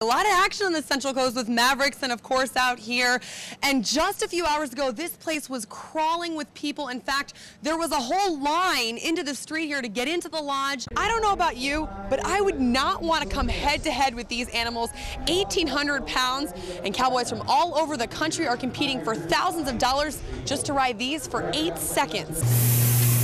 A lot of action on the Central Coast with Mavericks and of course out here. And just a few hours ago, this place was crawling with people. In fact, there was a whole line into the street here to get into the lodge. I don't know about you, but I would not want to come head to head with these animals. 1,800 pounds, and cowboys from all over the country are competing for thousands of dollars just to ride these for 8 seconds.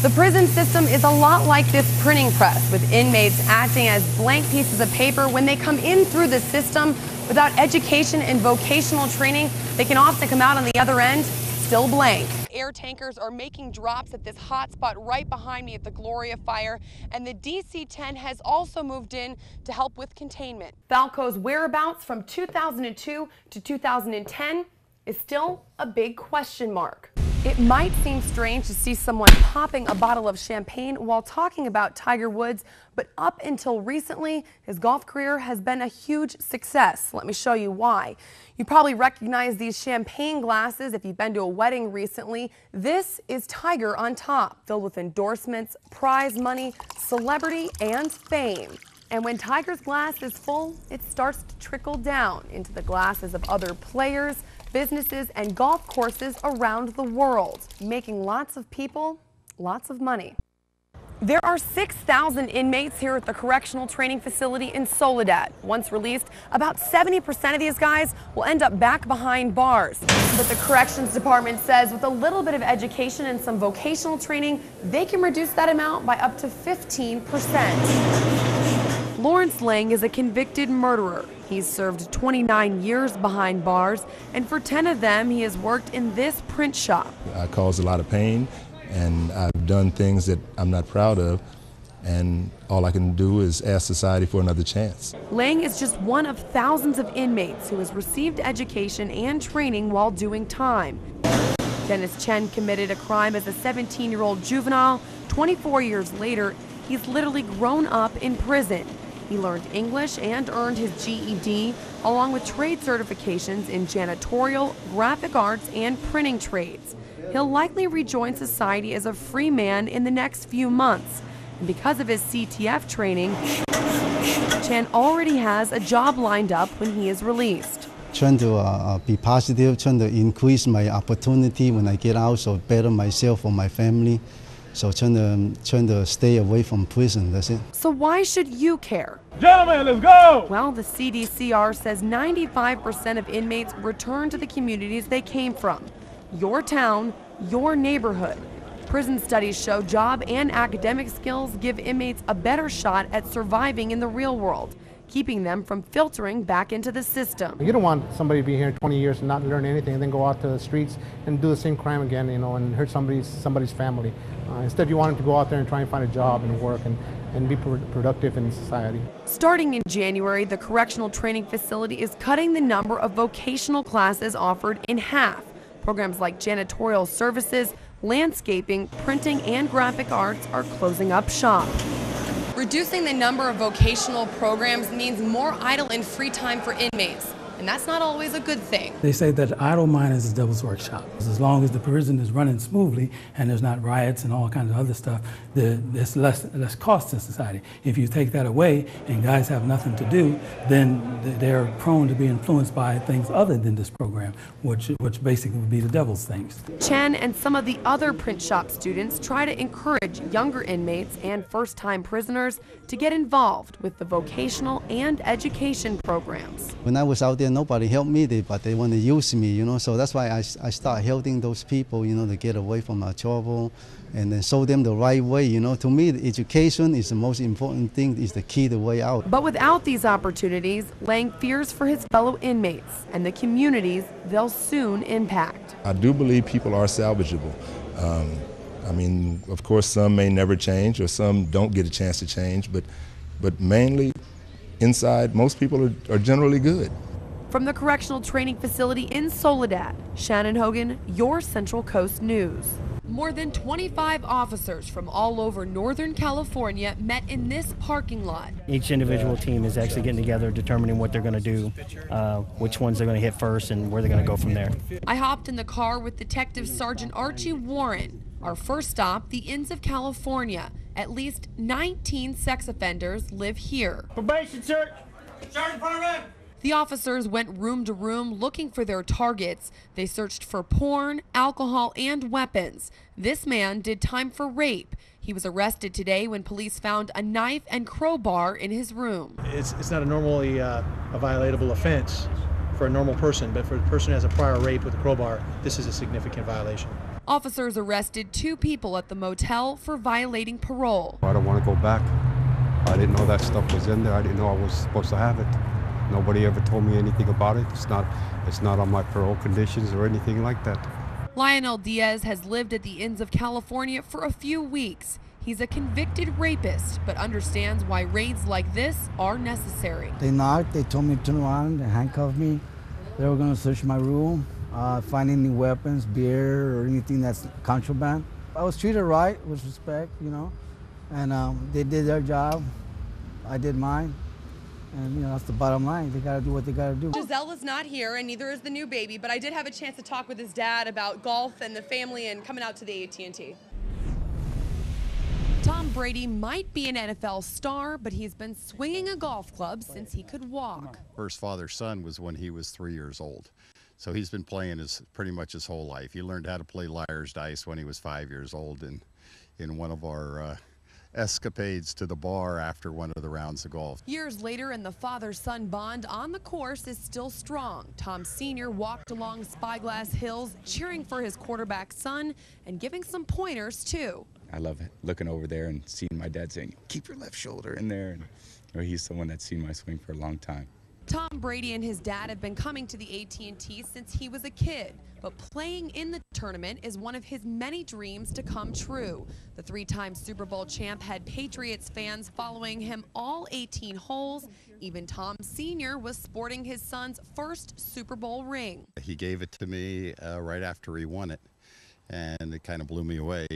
The prison system is a lot like this printing press, with inmates acting as blank pieces of paper. When they come in through the system without education and vocational training, they can often come out on the other end still blank. Air tankers are making drops at this hot spot right behind me at the Gloria fire, and the DC-10 has also moved in to help with containment. Falco's whereabouts from 2002 to 2010 is still a big question mark. It might seem strange to see someone popping a bottle of champagne while talking about Tiger Woods, but up until recently, his golf career has been a huge success. Let me show you why. You probably recognize these champagne glasses if you've been to a wedding recently. This is Tiger on top, filled with endorsements, prize money, celebrity, and fame. And when Tiger's glass is full, it starts to trickle down into the glasses of other players, businesses, and golf courses around the world, making lots of people lots of money. There are 6,000 inmates here at the correctional training facility in Soledad. Once released, about 70% of these guys will end up back behind bars. But the corrections department says with a little bit of education and some vocational training, they can reduce that amount by up to 15%. Lawrence Lang is a convicted murderer. He's served 29 years behind bars, and for 10 of them, he has worked in this print shop. I caused a lot of pain, and I've done things that I'm not proud of, and all I can do is ask society for another chance. Lang is just one of thousands of inmates who has received education and training while doing time. Dennis Chen committed a crime as a 17-year-old juvenile. 24 years later, he's literally grown up in prison. He learned English and earned his GED, along with trade certifications in janitorial, graphic arts, and printing trades. He'll likely rejoin society as a free man in the next few months. And because of his CTF training, Chan already has a job lined up when he is released. Trying to be positive, trying to increase my opportunity when I get out, so better myself or my family. So trying to stay away from prison, that's it. So why should you care? Gentlemen, let's go! Well, the CDCR says 95% of inmates return to the communities they came from. Your town, your neighborhood. Prison studies show job and academic skills give inmates a better shot at surviving in the real world, keeping them from filtering back into the system. You don't want somebody to be here 20 years and not learn anything and then go out to the streets and do the same crime again, and hurt somebody's family. Instead, you want them to go out there and try and find a job and work and be productive in society. Starting in January, the correctional training facility is cutting the number of vocational classes offered in half. Programs like janitorial services, landscaping, printing, and graphic arts are closing up shop. Reducing the number of vocational programs means more idle and free time for inmates, and that's not always a good thing. They say that idle mind is the devil's workshop. As long as the prison is running smoothly and there's not riots and all kinds of other stuff, there's less cost to society. If you take that away and guys have nothing to do, then they're prone to be influenced by things other than this program, which basically would be the devil's things. Chen and some of the other print shop students try to encourage younger inmates and first-time prisoners to get involved with the vocational and education programs. When I was out there, nobody helped me, but they want to use me, so that's why I start helping those people, to get away from trouble and then show them the right way. To me, education is the most important thing, is the key, the way out. But without these opportunities, Lang fears for his fellow inmates and the communities they'll soon impact. I do believe people are salvageable. I mean, of course, some may never change or some don't get a chance to change, but mainly inside, most people are generally good. From the correctional training facility in Soledad, Shannon, Hogan, your Central Coast News. More than 25 officers from all over Northern California met in this parking lot. Each individual team is actually getting together, determining what they're going to do, which ones they're going to hit first, and where they're going to go from there. I hopped in the car with Detective Sergeant Archie Warren. Our first stop, the Inns of California. At least 19 sex offenders live here. Probation search! Sergeant Department! The officers went room to room looking for their targets. They searched for porn, alcohol, and weapons. This man did time for rape. He was arrested today when police found a knife and crowbar in his room. It's not a normally a violatable offense for a normal person, but for a person who has a prior rape with a crowbar, this is a significant violation. Officers arrested 2 people at the motel for violating parole. I don't want to go back. I didn't know that stuff was in there. I didn't know I was supposed to have it. Nobody ever told me anything about it. It's not on my parole conditions or anything like that. Lionel Diaz has lived at the Inns of California for a few weeks. He's a convicted rapist, but understands why raids like this are necessary. They knocked, they told me to turn around, they handcuffed me. They were going to search my room, find any weapons, beer, or anything that's contraband. I was treated right, with respect, you know, and they did their job. I did mine. And, you know, that's the bottom line. They got to do what they got to do. Giselle is not here, and neither is the new baby, but I did have a chance to talk with his dad about golf and the family and coming out to the AT&T. Tom Brady might be an NFL star, but he's been swinging a golf club since he could walk. First father-son was when he was 3 years old. So he's been playing pretty much his whole life. He learned how to play liar's dice when he was 5 years old in one of our escapades to the bar after one of the rounds of golf. Years later, and the father-son bond on the course is still strong. Tom Sr. walked along Spyglass Hills, cheering for his quarterback son and giving some pointers too. I love it, looking over there and seeing my dad saying, "Keep your left shoulder in there." And he's someone that's seen my swing for a long time. Tom Brady and his dad have been coming to the AT&T since he was a kid, but playing in the tournament is one of his many dreams to come true. The 3-time Super Bowl champ had Patriots fans following him all 18 holes. Even Tom Sr. was sporting his son's first Super Bowl ring. He gave it to me right after he won it, and it kind of blew me away.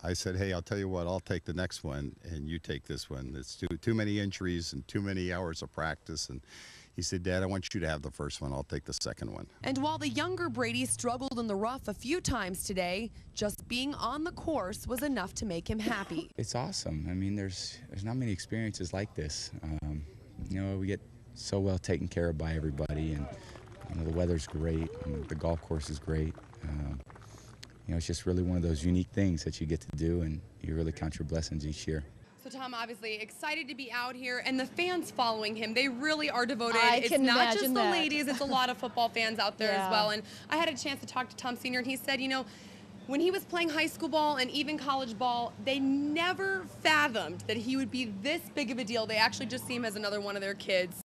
I said, "Hey, I'll tell you what, I'll take the next one, and you take this one. It's too many injuries and too many hours of practice." And he said, "Dad, I want you to have the first one. I'll take the second one." And while the younger Brady struggled in the rough a few times today, just being on the course was enough to make him happy. It's awesome. I mean, there's not many experiences like this. You know, we get so well taken care of by everybody, and you know, the weather's great, and the golf course is great. You know, it's just really one of those unique things that you get to do, and you really count your blessings each year. So Tom, obviously excited to be out here, and the fans following him, they really are devoted. It's not just the ladies, it's a lot of football fans out there as well. And I had a chance to talk to Tom Sr., and he said, you know, when he was playing high school ball and even college ball, they never fathomed that he would be this big of a deal. They actually just see him as another one of their kids.